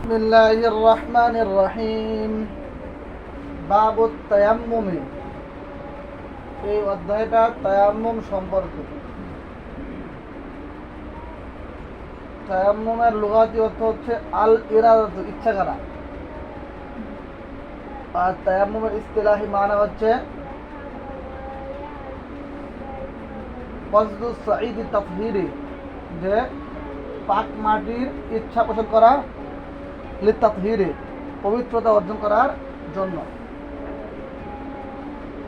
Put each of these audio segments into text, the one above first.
বিসমিল্লাহির রহমানির রহিম। বাবুত তায়াম্মুম। এই অধ্যায়টা তায়াম্মুম সম্পর্কে। তায়াম্মুমের লুগাতি অর্থ হচ্ছে আল ইরাদাতু, ইচ্ছা করা। আর তায়াম্মুমের ইসতিলাহি মানা হচ্ছে কসদু সাঈদ তাতহীরি, যে পাক মাটির ইচ্ছা পোষণ করা, লিতাতহীরি, পবিত্রতা অর্জন করার জন্য।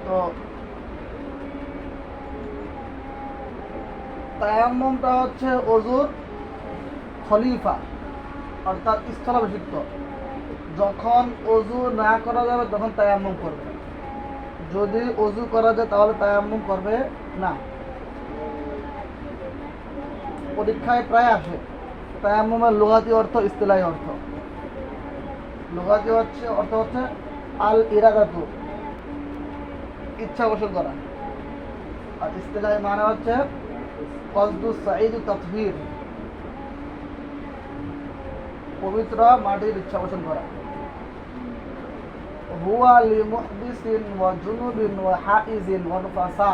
তো তায়াম্মুমটা হচ্ছে ওযুর খলিফা, অর্থাৎ স্থলাভিষিক্ত। যখন ওযু না করা যাবে তখন তায়াম্মুম করবে, যদি ওযু করা যায় তাহলে তায়াম্মুম করবে না। পরীক্ষায় প্রায় আসে তায়াম্মুমের লুগাতি অর্থ, ইসতিলাহি অর্থ। লুগাতি অর্থ হচ্ছে আল ইরাদাতু, ইচ্ছা পোষণ করা। আর ইসতিলাহি মানে হচ্ছে কসদু সাঈদ তাতহীর, পবিত্র মাটির ইচ্ছা পোষণ করা। হুয়া লিমুহদিসিন ওয়া জুনুবিন ওয়া হাইজিন ওয়া নুফাসা।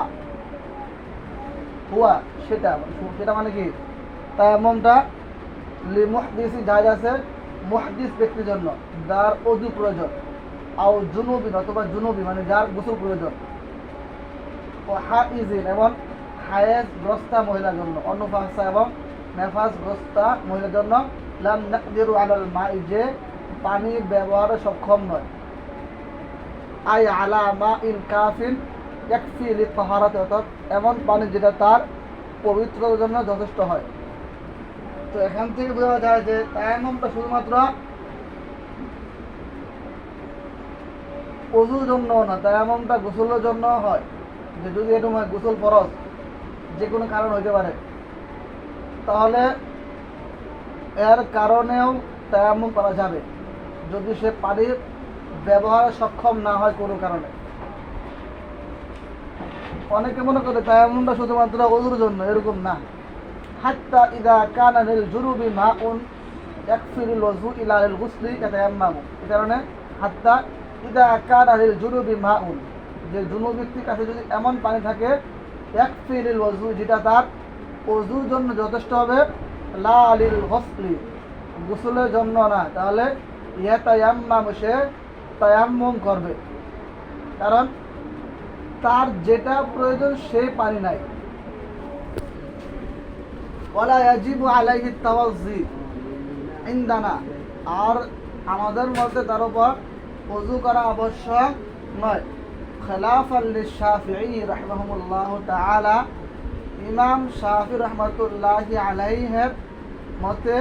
হুয়া সেটা মানে কি? তায়াম্মুমটা লিমুহদিসি, জায়েজ আছে মুহদিস ব্যক্তির জন্য, যার ওযু প্রয়োজন। আও জুনুবিন, অথবা জুনুবি মানে যার গোসল প্রয়োজন। ও হাইজিন, এবং হায়েজগ্রস্তা মহিলার জন্য। অনুফাসা, এবং নেফাসগ্রস্তা মহিলার জন্য। লাম নাকদিরু আলাল মাই, যে পানি ব্যবহারে সক্ষম নয়। আই আলা মাইন কাফিন ইয়াকফি লিতাহারাতি, অর্থাৎ এমন পানি যেটা তার পবিত্রতার জন্য যথেষ্ট হয়। তো এখান থেকে বোঝা যায় যে তায়াম্মুমটা শুধুমাত্র ওযুর জন্য না, তায়াম্মুমটা গোসলের জন্য হয়। যে যদি এরকম হয় গোসল ফরজ, যে কোনো কারণ হইতে পারে, তাহলে এর কারণেও তায়াম্মুম করা যাবে, যদি সে পানির ব্যবহারে সক্ষম না হয় কোনো কারণে। অনেকে মনে করে তায়াম্মুমটা শুধুমাত্র ওযুর জন্য, এরকম না। হাত্তা ইযা কানা লিল জুনুবি মাউন ইয়াকফিরুল ওযু ইলা লিল গুসলি ইয়াতায়াম্মামু। এই কারণে হাত্তা ইযা কানা লিল জুনুবি মাউন, যে জুনুব ব্যক্তির কাছে যদি এমন পানি থাকে, ইয়াকফিরুল ওযু, যেটা তার ওযুর জন্য যথেষ্ট হবে, লা লিল গুসলি, গোসলের জন্য না, তাহলে ইয়াতায়াম্মামু, সে তায়াম্মুম করবে। কারণ তার যেটা প্রয়োজন সেই পানি নাই। ওয়ালা ইয়াজিবু আলাইহি তাওয়াজ্জি ইনদানা, আর আমাদের মধ্যে তার উপর ওযু করা আবশ্যক নয়। খিলাফান লিশ-শাফিঈ রাহিমাহুল্লাহু তাআলা, ইমাম শাফিঈ রাহমাতুল্লাহি আলাইহির মতে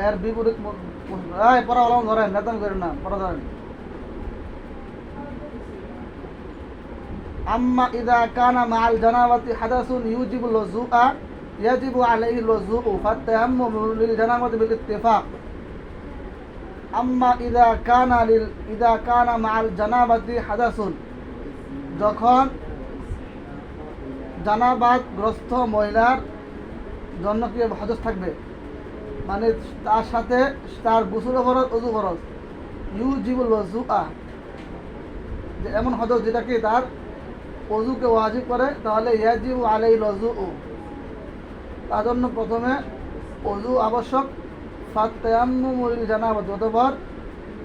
এর বিপরীত। পড়া হলাম ধরেন, নেতন করেন না, পড়া ধরেন। আম্মা ইযা কানা মাআল জানাবাতি হাদাসুন ইউজিবুল ওযুআ ইয়াজিবু আলাইহিল ওযুউ ফাতায়াম্মুমু লিল জানাবাতি বিল ইত্তিফাক। আম্মা ইযা কানা মাআল জানাবাতি হাদাসুন, যখন জানাবাতগ্রস্ত মহিলার জন্য কি হাদাস থাকবে, মানে তার সাথে তার গোসল ফরজ, ওযু ফরজ। ইউজিবুল ওযুআ, যে এমন হাদাস যেটা কি তার ওযুকে ওয়াজিব করে, তাহলে ইয়াজিবু আলাইহিল ওযুউ, তার জন্য প্রথমে ওযু আবশ্যক। ফাতায়াম্মুমু লিল জানাবাতি, অতঃপর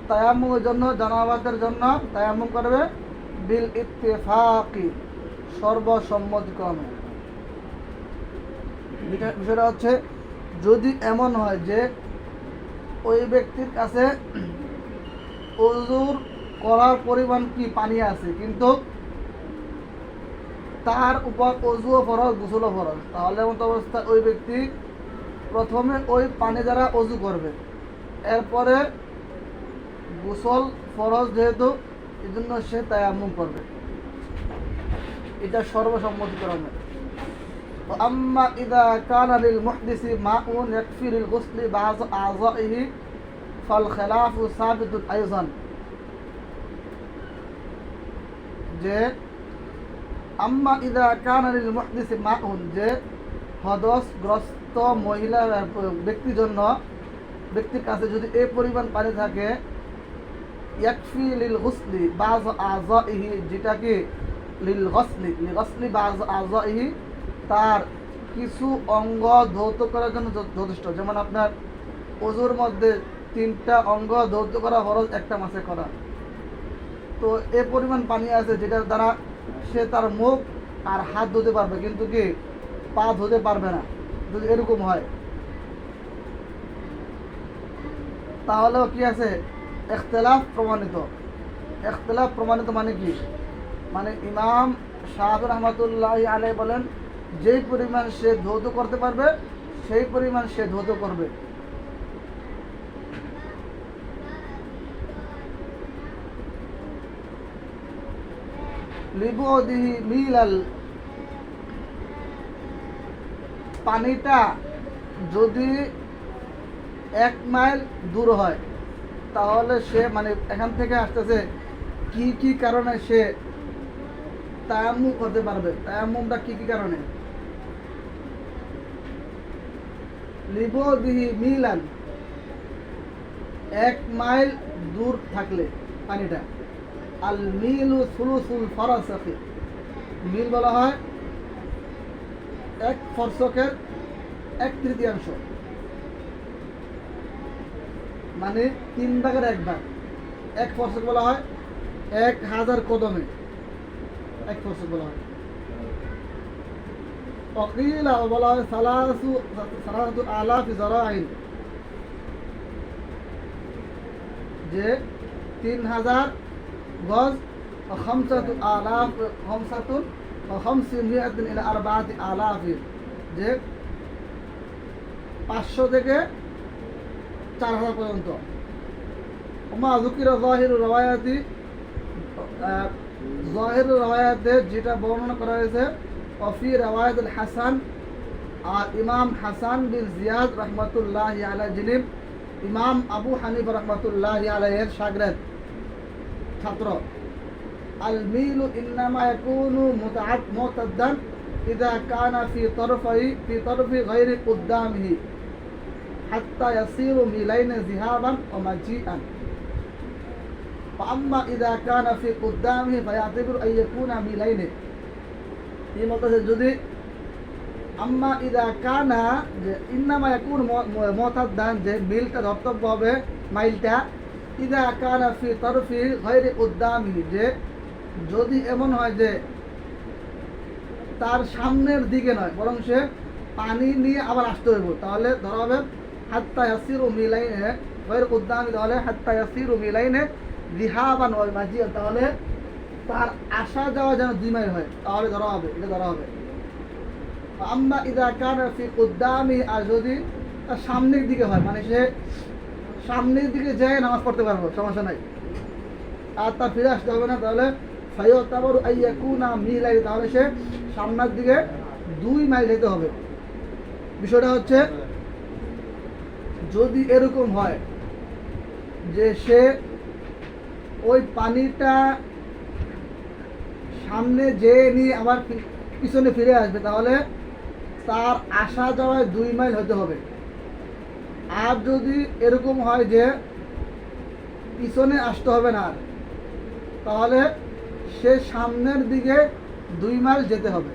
তায়াম্মুমের জন্য, জানাবাতের জন্য তায়াম্মুম করবে। বিল ইত্তিফাকি, সর্বসম্মতিক্রমে। বিষয়টা হচ্ছে, যদি এমন হয় যে ওই ব্যক্তির কাছে ওযুর করার পরিমাণ কি পানি আছে, কিন্তু তার উপর ওযুও ফরজ, গোসলও ফরজ, তাহলে মত অবস্থায় ওই ব্যক্তি প্রথমে ওই পানি দ্বারা ওযু করবে, এরপরে গোসল ফরজ যেহেতু, এই জন্য সে তায়াম্মুম করবে। এটা সর্বসম্মতিক্রমে। আম্মা ইযা কানা লিল মুহদিসি মাউন ইয়াকফি লিল গুসলি বা'দ আ'যাইহি ফাল খিলাফু সাবিতুন আইযান, যে আম্মা ইযা কানা লিল মুহদিসি মাউন, যে হদসগ্রস্ত মহিলা ব্যক্তির জন্য ব্যক্তির কাছে যদি এই পরিমাণ পানি থাকে, ইয়াকফি লিল গুসলি বায আযাইহি, যেটাকে লিল গসলি বায আযাইহি, তার কিছু অঙ্গ ধৌত করার জন্য যথেষ্ট। যেমন আপনার ওযুর মধ্যে 3টা অঙ্গ ধৌত করা ফরজ, একটা মাসে করা। তো এ পরিমাণ পানি আছে যেটার দ্বারা সে তার মুখ আর হাত ধুতে পারবে, কিন্তু কি পা ধুতে পারবে না। যদি এরকম হয় তাহলেও কি আছে, ইখতিলাফ প্রমাণিত। ইখতিলাফ প্রমাণিত মানে কি, মানে ইমাম শাফিঈ রাহমাতুল্লাহি আলাইহি বলেন যেই পরিমাণ সে ধৌত করতে পারবে সেই পরিমাণ সে ধৌত করবে। লিবুদিহি মিলাল, পানিটা যদি 1 মাইল দূর হয় তাহলে সে মানে এখান থেকে আসতেছে কি কি কারণে সে তায়াম্মুম করতে পারবে। তায়াম্মুমটা কি কি কারণে, লিবুদিহি মিলান, 1 মাইল দূর থাকলে পানিটা। আল মিলু সুলুসুল ফারাসাখি, মিল বলা হয় 1 ফরসকের 1/3, মানে 3 ভাগের 1 ভাগ। 1 ফরসক বলা হয় 1000 কদমে 1 ফরসক বলা হয়। অকিলা বলা হয় সালাসু আলাফি যারাইন, যে 3000 গজ, খামসাতু আলাফ, খামসাতুন ওয়া খামসিমিয়াতিন ইলা 4000, যে 500 থেকে 4000 পর্যন্ত। ওমা যুকিরা যাহিরু রাওয়ায়াতি, যাহিরু রাওয়ায়াতে যেটা বর্ণনা করা হয়েছে, ওয়াফি রাওয়ায়াতুল হাসান, আর ইমাম হাসান বিন জিয়াদ রাহমাতুল্লাহি আলাইহি, যিনি ইমাম আবু হানিফা রাহমাতুল্লাহি আলাইহির শাগিরদ ছাত্র, আল মিলু ইন্নামা ইয়াকুনু মুতাআদ্দান ইযা কানা ফি তরফি গায়রি কুদ্দামিহি হাত্তা ইয়াসিরু মিলাইনা যিহাবান ওয়া মাজিআন। ফাআম্মা ইযা কানা ফি কুদ্দামিহি ফায়াতিবিরু আন ইয়াকুনা মিলাইনি, এই মতে যদি আম্মা ইযা কানা, যে ইন্নামা ইয়াকুন মুতাআদ্দান, যে মিলটা ধর্তব্য হবে মাইলটা, ইযা কানা ফি তরফি গায়রি কুদ্দামিহি, যে যদি এমন হয় যে তার সামনের দিকে নয় বরং সে পানি নিয়ে আবার আসতে হইব, তাহলে ধরা হবে হাত্তা ইয়াসিরু মিলাইনে গায়রি কুদ্দামি, তাহলে হাত্তা ইয়াসিরু মিলাইনে যিহাবান ওয়া মাজিআন, তাহলে তার আসা যাওয়া যেন 2 মাইল হয়, তাহলে ধরা হবে, এটা ধরা হবে। আম্মা ইযা কানা ফি কুদ্দামি, আর যদি তার সামনের দিকে হয়, মানে সে সামনের দিকে যেয়ে নামাজ পড়তে পারবো, সমস্যা নাই, আর তার ফিরে আসতে হবে না, তাহলে ফায়াতাবারু আন ইয়াকুনা মিলাই, তাহলে সে সামনের দিকে 2 মাইল যেতে হবে। বিষয়টা হচ্ছে যদি এরকম হয় যে সে ওই পানিটা সামনে যেয়ে নিয়ে আবার পিছনে ফিরে আসবে, তাহলে তার আসা যাওয়ায় 2 মাইল হতে হবে। আর যদি এরকম হয় যে পিছনে আসতে হবে না, তাহলে সে সামনের দিকে 2 মাইল যেতে হবে।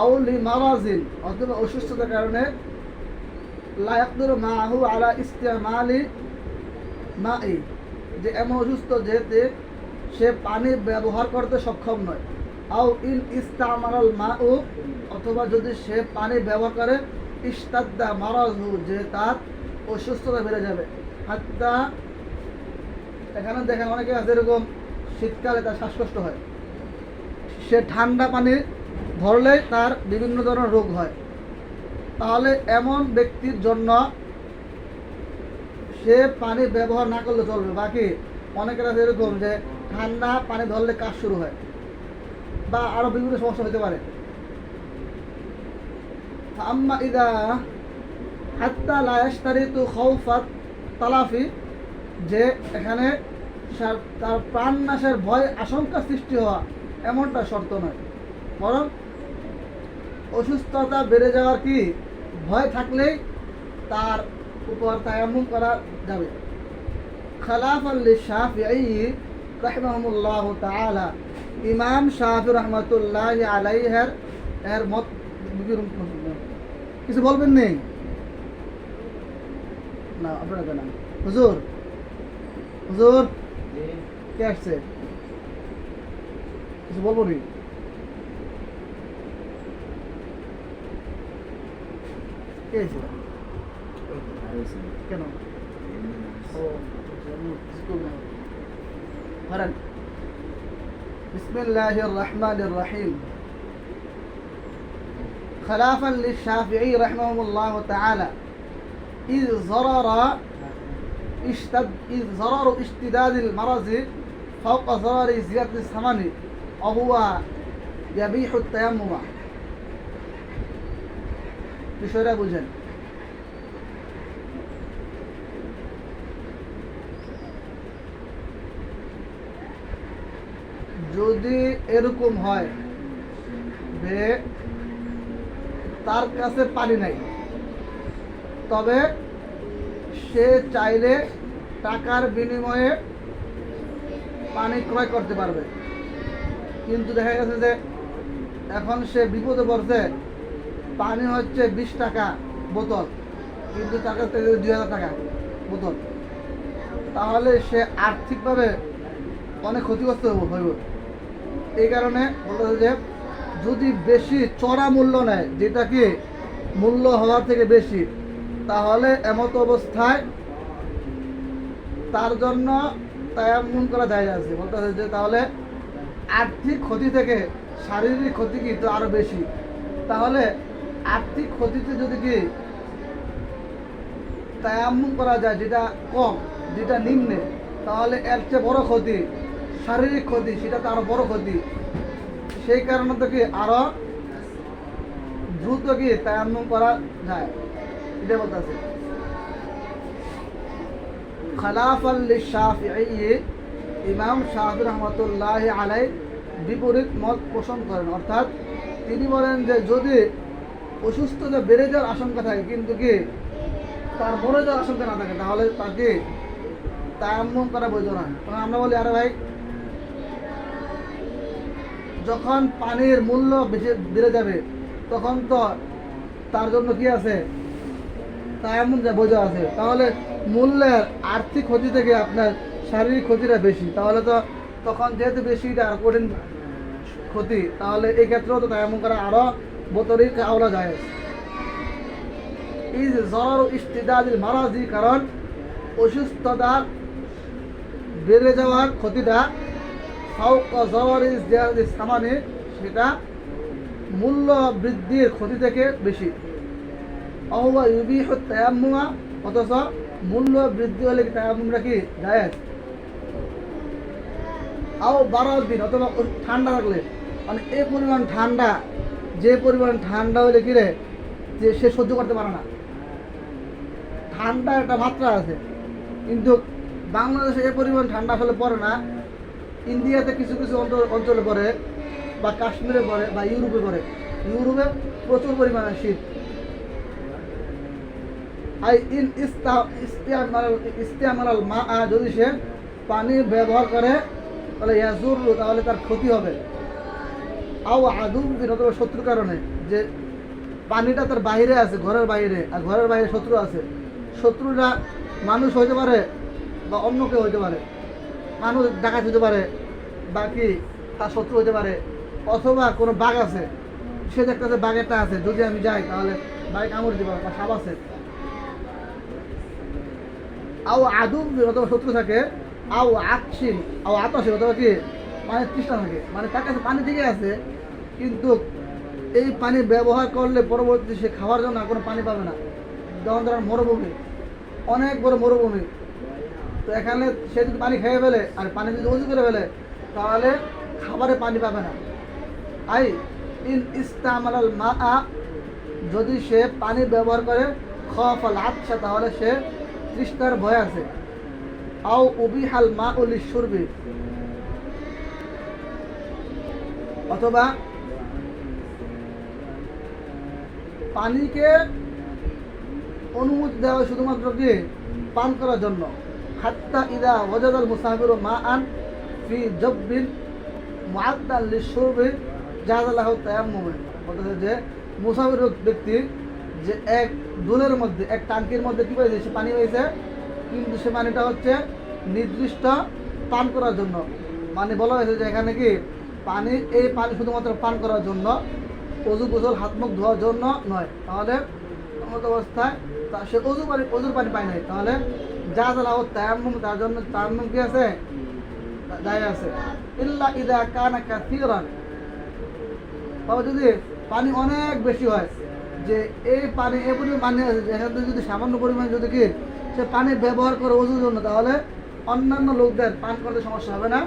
আউলি মারাজিন, অথবা অসুস্থতার কারণে, লা ইয়াকদিরু মাহু আলা ইস্তেমালি মাই, যে এমন অসুস্থ যেতে সে পানি ব্যবহার করতে সক্ষম নয়। আও ইন ইস্তামালাল মাউ, অথবা যদি সে পানি ব্যবহার করে, ইস্তাদ্দা মারাজহু, যে তার অসুস্থতা বেড়ে যাবে। হাত্তা, এখানে দেখেন অনেকে আছে এরকম শীতকালে তার শ্বাসকষ্ট হয়, সে ঠান্ডা পানি ধরলেই তার বিভিন্ন ধরনের রোগ হয়, তাহলে এমন ব্যক্তির জন্য সে পানি ব্যবহার না করলে চলবে। বাকি অনেকের আছে এরকম যে ঠান্ডা পানি ধরলে কাজ শুরু হয় বা আরো বিভিন্ন সমস্যা হতে পারে। আম্মা ইদা হাত্তা লা ইয়াশতারিতু খাউফাত তালাফি, যে এখানে তার প্রাণ নাশের ভয় আশঙ্কা সৃষ্টি হওয়া এমনটা শর্ত নয়, বরং অসুস্থতা বেড়ে যাওয়ার কি ভয় থাকলেই তার উপর তায়াম্মুম করা যাবে। খালাফান লিশ-শাফিঈ রাহিমাহুল্লাহু তাআলা, ইমাম শাফিঈ রাহমাতুল্লাহি আলাইহির এর মত কিছু বলবেন নেই না? আপনারা জানেন হুজুর, হুজুর কে আসছে, কিছু বলবো নি? কে এসেছিল? কেন? ও করেন। বিসমিল্লাহির রহমানির রহিম। خلافا للشافعي رحمه الله تعالى إذ ضرر اشتداد المرض فوق ضرر زيادة الثمن وهو يبيح التيمم। বিষয়টা বুঝেন। যদি এরকম হয় যে তার কাছে পানি নাই, তবে সে চাইলে টাকার বিনিময়ে পানি ক্রয় করতে পারবে, কিন্তু দেখা গেছে যে এখন সে বিপদে পড়ছে, পানি হচ্ছে 20 টাকা বোতল, কিন্তু তার কাছ থেকে 2000 টাকা বোতল, তাহলে সে আর্থিকভাবে অনেক ক্ষতিগ্রস্ত হইব। এই কারণে বলতে যে যদি বেশি চড়া মূল্য নেয়, যেটা কি মূল্য হওয়ার থেকে বেশি, তাহলে এমত অবস্থায় তার জন্য তায়াম্মুম করা যায় আছে। বলতে যে তাহলে আর্থিক ক্ষতি থেকে শারীরিক ক্ষতি কি তো আরো বেশি, তাহলে আর্থিক ক্ষতিতে যদি কি তায়াম্মুম করা যায় যেটা কম, যেটা নিম্নে, তাহলে এর চেয়ে বড় ক্ষতি শারীরিক ক্ষতি, সেটা তো আরো বড় ক্ষতি। সেই কারণে তো কি আরো দ্রুত কি তায়াম্মুম করা যায়, এটা বলতেছে। খালাফান লিশ-শাফিঈ, ইমাম শাফিঈ রাহমাতুল্লাহি আলাইহি বিপরীত মত পোষণ করেন, অর্থাৎ তিনি বলেন যে যদি অসুস্থতা বেড়ে যাওয়ার আশঙ্কা থাকে কিন্তু কি তার মরে যাওয়ার আশঙ্কা না থাকে, তাহলে তাকে তায়াম্মুম করা বৈধ নয়। তখন আমরা বলি আরে ভাই, যখন পানির মূল্য বেশি বেড়ে যাবে তখন তো তার জন্য কি আছে, তায়াম্মুম যা বৈধ আছে, তাহলে মূল্যের আর্থিক ক্ষতি থেকে আপনার শারীরিক ক্ষতিটা বেশি, তাহলে তো তখন যেহেতু বেশি এটা আর কঠিন ক্ষতি, তাহলে এই ক্ষেত্রেও তো তায়াম্মুম করা আরো বতরিক আওলা যায়। এই যে জরার ইস্তিদাদিল মারাজি, কারণ অসুস্থতা বেড়ে যাওয়ার ক্ষতিটা সামানে, সেটা মূল্য বৃদ্ধির ক্ষতি থেকে বেশি। অথচ মূল্য বৃদ্ধি হলে কি তায়াম্মুমটা কি জায়েজ? আও 12 দিন, অথবা ঠান্ডা থাকলে, মানে এই পরিমাণ ঠান্ডা, যে পরিমাণ ঠান্ডা হলে কি রে যে সে সহ্য করতে পারে না। ঠান্ডা একটা মাত্রা আছে, কিন্তু বাংলাদেশে এই পরিমাণ ঠান্ডা আসলে পড়ে না। ইন্ডিয়াতে কিছু কিছু অঞ্চলে পড়ে, বা কাশ্মীরে পড়ে, বা ইউরোপে পড়ে। ইউরোপে প্রচুর পরিমাণে শীত। যদি সে পানি ব্যবহার করে তাহলে ইয়াজুরু, তাহলে তার ক্ষতি হবে। আও আদুম, অথবা শত্রুর কারণে, যে পানিটা তার বাইরে আছে, ঘরের বাইরে, আর ঘরের বাইরে শত্রু আছে। শত্রুরা মানুষ হইতে পারে বা অন্য কেউ হইতে পারে, মানুষ ডাকাত হইতে পারে, বাকি তার শত্রু হইতে পারে, অথবা কোনো বাঘ আছে, সে দেখতেছে বাঘেরটা আছে, যদি আমি যাই তাহলে বাঘ কামড় দিতে পারে, বা সাপ আছে। আও আদুম, অথবা শত্রু থাকে। আও আকশিন, আও আতশে, অথবা কি মানে তৃষ্ণা থাকে, মানে তার কাছে পানি ঠিকই আছে, কিন্তু এই পানি ব্যবহার করলে পরবর্তী সে খাওয়ার জন্য কোনো পানি পাবে না। যেমন ধরেন মরুভূমি, অনেক বড় মরুভূমি, তো এখানে সে যদি পানি খেয়ে ফেলে আর পানি যদি উজু করে ফেলে, তাহলে খাবারে পানি পাবে না। আই ইন ইস্তামালাল মাআ, যদি সে পানি ব্যবহার করে খাফাল আতশা, তাহলে সে তৃষ্ণার ভয় আছে। আও উবিহাল মাউ লিশুরবি, অথবা পানিকে অনুমতি দেওয়া হয় শুধুমাত্র কি পান করার জন্য। হাত্তা ইদা ওয়াজাদাল মুসাফিরু মাআন ফি জাব্বিন মুআদ্দাল লিশুরবি জাযা লাহু তায়াম্মুম, বলতেছে যে মুসাফির ব্যক্তি যে এক দুলের মধ্যে, এক ট্যাঙ্কির মধ্যে কি পেয়েছে, সে পানি পেয়েছে, কিন্তু সে পানিটা হচ্ছে নির্দিষ্ট পান করার জন্য। মানে বলা হয়েছে যে এখানে কি পানি, এই পানি শুধুমাত্র পান করার জন্য, অজু গোসল হাত মুখ ধোয়ার জন্য নয়। তাহলে এমত অবস্থায় সে অজুর পানি পায় নাই, তাহলে যা জ্বালাও তায়াম্মুম, তার জন্য তায়াম্মুম কি আছে, যায় আছে। ইল্লা ইদা কানা কাসীরান, তবে যদি পানি অনেক বেশি হয়, যে এই পানি এ পরিমাণ পানি আছে, এখান থেকে যদি সামান্য পরিমাণ যদি কি সে পানি ব্যবহার করে অজুর জন্য, তাহলে অন্যান্য লোকদের পান করতে সমস্যা হবে না,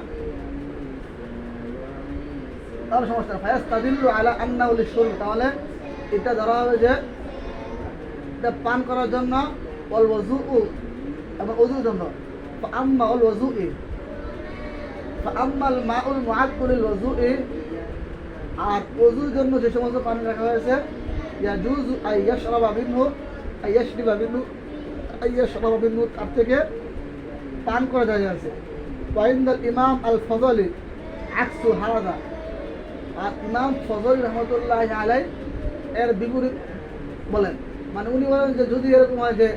তাহলে সমস্যা না। ফায়াস্তাদিল্লু আলা আন্নাহু লিশুরব, তাহলে এটা ধরা হবে যে এটা পান করার জন্য, ওয়াল ওযুউ, এবং ওযুর জন্য। ফাআম্মা আল ওযুই, ফাআম্মাল মাউল মুআদ্দু লিল ওযুই, আর ওযুর জন্য যে সমস্ত পানি রাখা হয়েছে, ইয়াজুজু আইয়াশরাবা মিনহু আইয়াশরিবা মিনহু আইয়াশরাবা মিনহু, তার থেকে পান করা যায় আছে। ওয়াইন্দাল ইমাম আল ফজলি আকসু হাদা, আর ইমাম ফজলি রহমতুল্লাহ আলাই এর বিপরীত বলেন। মানে উনি বলেন যে যদি এরকম হয় যে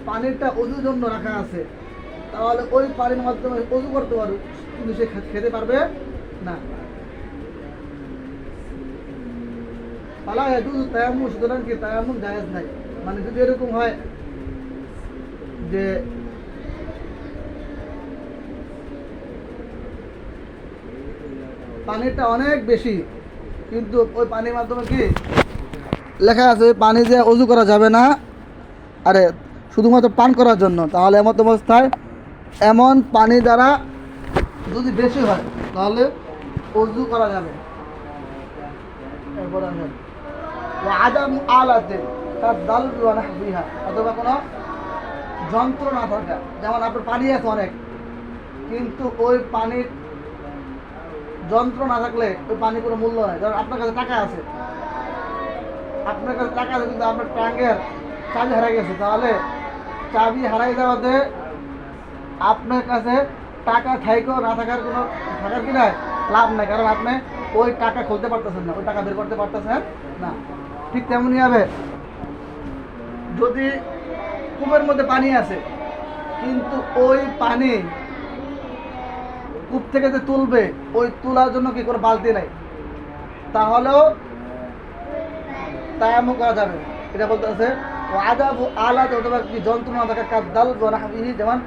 পানিটা অজুর জন্য রাখা আছে, তাহলে ওই পানির মাধ্যমে অজু করতে পারবে, কিন্তু সে খেতে পারবে না। পালা ইয়াজুজু তায়াম্মুম, সুতরাং কি তায়াম্মুম জায়েজ নাই। মানে যদি এরকম হয় যে পানিটা অনেক বেশি, কিন্তু ওই পানির মাধ্যমে কি লেখা আছে পানি যে অজু করা যাবে না, আরে শুধুমাত্র পান করার জন্য, তাহলে এমত অবস্থায় এমন পানি দ্বারা যদি বেশি হয় তাহলে অজু করা যাবে। এরপরে আসেন আদাম আলাতে তার দাল বিহা, অথবা কোনো যন্ত্র না থাকা, যেমন আপনার পানি আছে অনেক, কিন্তু ওই পানির যন্ত্র না থাকলে ওই পানি কোনো মূল্য নাই। যেমন আপনার কাছে টাকা আছে, কিন্তু আপনার ট্যাঙ্কের চাবি হারাই গেছে, তাহলে চাবি হারাই যাওয়াতে আপনার কাছে টাকা থাইকেও না থাকার কি নাই, লাভ নাই, কারণ আপনি ওই টাকা খুলতে পারতেছেন না, ওই টাকা বের করতে পারতেছেন না। ঠিক তেমনই হবে যদি কূপের মধ্যে পানি আছে, কিন্তু ওই পানি কূপ থেকে যে তুলবে, ওই তোলার জন্য কি কোনো বালতি নাই, তাহলেও তায়াম্মুম করা যাবে। এটা বলতে আছে আদাবু আলাত, অথবা কি যন্ত্রণা থাকা, কাদ্দাল ওয়ানাহবিহি, যেমন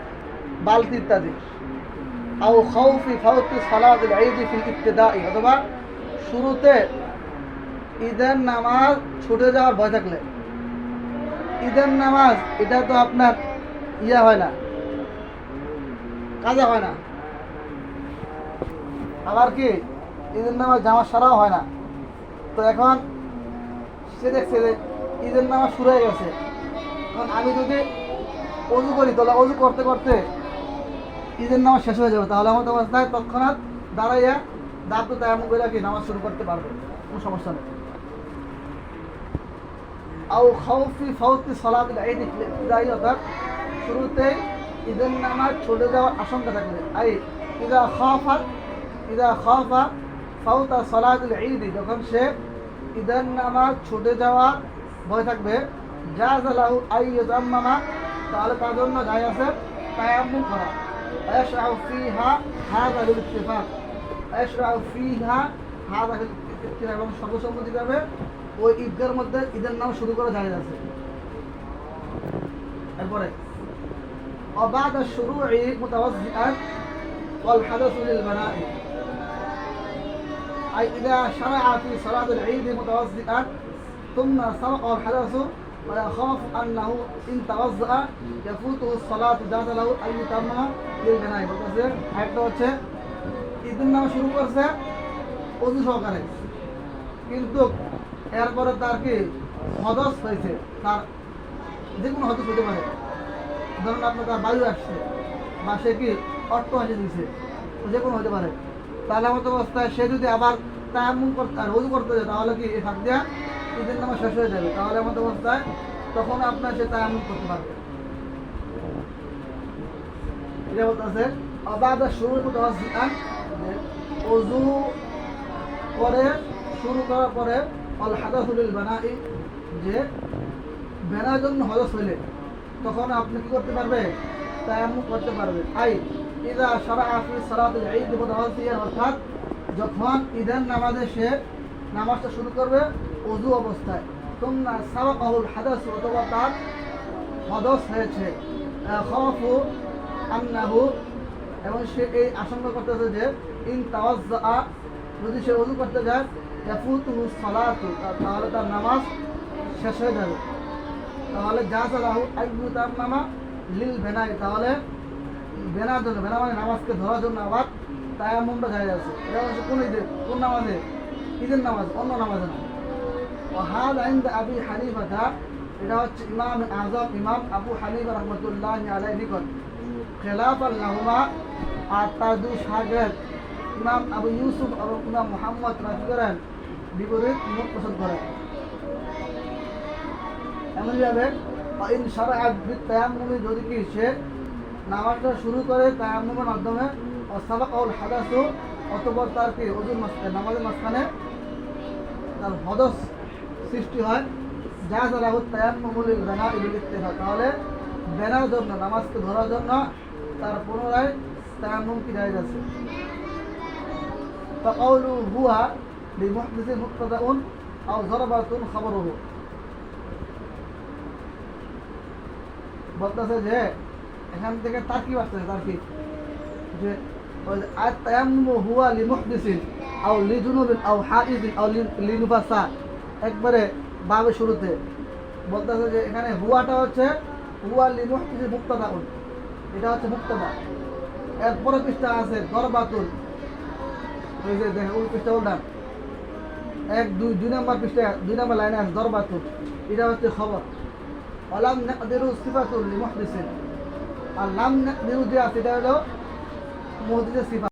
বালতি ইত্যাদি। আও খাউফি ফাউতি সালাতুল ঈদ ফিল ইবতিদাই, অথবা শুরুতে ঈদের নামাজ ছুটে যাওয়ার ভয় থাকলে। ঈদের নামাজ এটা তো আপনার হয় না, কাজা হয় না, আবার কি ঈদের নামাজ জামাত সারাও হয় না। তো এখন সে দেখছে যে ঈদের নামাজ শুরু হয়ে গেছে, এখন আমি যদি অজু করি, তাহলে অজু করতে করতে ঈদের নামাজ শেষ হয়ে যাবে, তাহলে আমার অবস্থায় তৎক্ষণাৎ দাঁড়াইয়া দাঁত তায়াম্মুম করে কি নামাজ শুরু করতে পারবে, কোনো সমস্যা নেই। আও খাউফি ফাউতি সালাতুল ঈদ ফিল ইবতিদাই, অর্থাৎ শুরুতে ঈদের নামাজ ছুটে যাওয়ার আশঙ্কা থাকলে, আই ইদা খাফা ফাউতা সালাতুল ঈদ, যখন সে ঈদের নামাজ ছুটে যাওয়া ভয় থাকবে, জাযা লাহু আইয়াতাম্মামা, তাহলে তার জন্য যায় আছে তায়াম্মুম করা। আয়াশরাউ ফিহা হাযা লিল ইত্তিফাক, আয়াশরাউ ফিহা হাযা লিল ইত্তিফাক, এবং সর্বসম্মতিভাবে ওই ঈদগার মধ্যে ঈদের নামাজ শুরু করা যায় আছে। এরপরে অবাদা শুরুই মুতাওয়াজ্জিআন ওয়াল হাদাসু লিল মানাই, أي إذا شرع في صلاة العيد متوضئا ثم سبق الحدث ويخاف أنه إن توضأ يفوته الصلاة جاز له أن يتمم للجنائز। বলতেছে একটা হচ্ছে ঈদের নামাজ শুরু করছে ওযু সহকারে, কিন্তু এরপরে তার কি হদস হয়েছে, তার যে কোনো হদস হতে পারে, ধরুন আপনার তার বায়ু আসছে, বা সে কি অট্ট হাসি দিচ্ছে, যে কোনো হতে পারে, তাহলে মতো অবস্থায় সে যদি আবার তায়াম্মুম করতে আর ওযু করতে যায়, তাহলে কি এই ফাঁক দিয়া ঈদের নামাজ শেষ হয়ে যাবে, তাহলে আমাদের অবস্থায় তখন আপনার সে তায়াম্মুম করতে পারবে। এটা বলতেছে আবাদা শুরু মুতাওয়াজ্জিআন, যে ওযু করে শুরু করার পরে আল হাদাসু লিল বানাই, যে বেনার জন্য হদস হইলে তখন আপনি কি করতে পারবে? তায়াম্মুম করতে পারবে। আই ইযা শারা'a ফি সালাতিল ঈদ মুতাওয়াজ্জিআন, অর্থাৎ যখন ঈদের নামাজে সে নামাজটা শুরু করবে ওযু অবস্থায়, সুম্মা সাবাকাহুল হাদাস, অথবা তার হদস হয়েছে, খাফু আন্নাহু, এবং সে এই আশঙ্কা করতেছে যে ইন তাওয়াজ্জা, যদি সে ওযু করতে যায়, ইয়াফুতুহু সালাতু, তাহলে তার নামাজ শেষ হয়ে যাবে। তাহলে জাযা লাহু আইয়ু তায়াম্মামা লিল বেনাই, তাহলে বেনার জন্য, বেনা মানে নামাজকে ধরার জন্য আবার তায়াম্মুমটা জায়েজ আছে। এটা হচ্ছে কোন ঈদে, কোন নামাজে? ঈদের নামাজ, অন্য নামাজে না। ওয়াহাদ ইনদা আবি হানিফা, এটা হচ্ছে ইমাম আযম ইমাম আবু হানিফা রাহমাতুল্লাহি আলাইহি নিকট, খিলাফান লাহুমা, আর তার দুই শাগির্দ ইমাম আবু ইউসুফ এবং ইমাম মুহাম্মদ রাজি করেন, বিপরীত মত পোষণ করেন। এমনভাবে ইন শারা'a বিত তায়াম্মুমি, যদি কি সে নামাজটা শুরু করে তায়াম্মুমের মাধ্যমে, সাবাকাহুল হাদাসু, অতঃপর তার কি ওযুর মাঝখানে, নামাজের মাঝখানে তার হদস সৃষ্টি হয়, জাযা লাহু তায়াম্মুমু লিল বানাই বিল ইত্তিফাক, তাহলে বেনার জন্য, নামাজকে ধরার জন্য তার পুনরায় তায়াম্মুম কি জায়েজ আছে। ফাকাউলু হুয়া লিমুহদিসিন মুক্তাদাউন আও যরবাতুন খাবরুহু, বলতেছে যে এখান থেকে তারকিব আসতেছে, তারকিব, যে আত-তায়াম্মুমু হুয়া লিমুহদিসিন আও লিজুনুবিন আও হাইদিন আও লিনুফাসা, একবারে বাবে শুরুতে বলতেছে যে এখানে হুয়াটা হচ্ছে হুয়া লিমুহদিসিন মুক্তাদাউন, এটা হচ্ছে মুক্তাদা। এরপরে পৃষ্ঠা আছে দরবাতুন, ওই যে দেখেন ওই পৃষ্ঠা উল্টান, 1 2 2 নম্বর পৃষ্ঠা 2 নম্বর লাইনে আছে দরবাতুন, এটা হচ্ছে খবর। ওয়ালাম নাকদিরু সিফাতুল লিমুহদিসিন, আর লাম নাকদিরু যে আছে এটা হলো মুহদিসের সিফা।